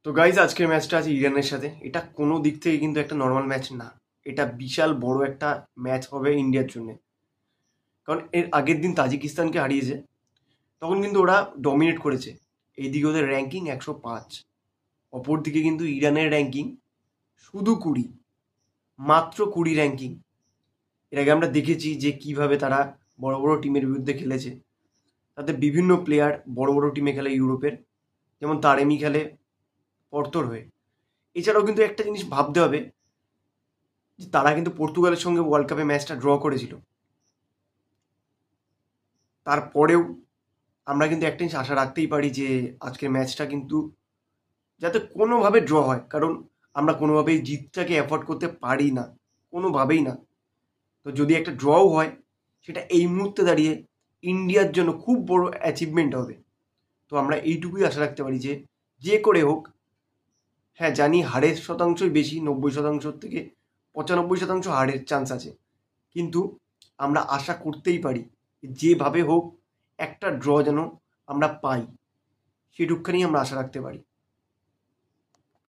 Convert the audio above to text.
তো গাইজ আজকের ম্যাচটা আছে ইরানের সাথে। এটা কোনো দিক থেকে কিন্তু একটা নর্মাল ম্যাচ না। এটা বিশাল বড় একটা ম্যাচ হবে ইন্ডিয়ার জন্য। কারণ এর আগের দিন তাজিকিস্তানকে হারিয়েছে, তখন কিন্তু ওরা ডমিনেট করেছে। এইদিকে ওদের র্যাঙ্কিং 105, অপরদিকে কিন্তু ইরানের র্যাঙ্কিং শুধু 20, মাত্র 20 র্যাঙ্কিং। এর আগে আমরা দেখেছি যে কিভাবে তারা বড় বড় টিমের বিরুদ্ধে খেলেছে। তাদের বিভিন্ন প্লেয়ার বড় বড় টিমে খেলে ইউরোপের, যেমন তারেমি খেলে পর্তোর হয়ে। এছাড়াও কিন্তু একটা জিনিস ভাবতে হবে যে তারা কিন্তু পর্তুগালের সঙ্গে ওয়ার্ল্ড কাপে ম্যাচটা ড্র করেছিল। তারপরেও আমরা কিন্তু একটা জিনিস আশা রাখতেই পারি যে আজকের ম্যাচটা কিন্তু যাতে কোনোভাবে ড্র হয়, কারণ আমরা কোনোভাবেই জিতটাকে অ্যাফোর্ড করতে পারি না, কোনোভাবেই না। তো যদি একটা ড্রও হয়, সেটা এই মুহূর্তে দাঁড়িয়ে ইন্ডিয়ার জন্য খুব বড় অ্যাচিভমেন্ট হবে। তো আমরা এইটুকুই আশা রাখতে পারি যে যে করে হোক, হ্যাঁ জানি হারের শতাংশই বেশি, 90% থেকে 95% হারের চান্স আছে, কিন্তু আমরা আশা করতেই পারি যেভাবে হোক একটা ড্র যেন আমরা পাই, সেটুকখানি আমরা আশা রাখতে পারি।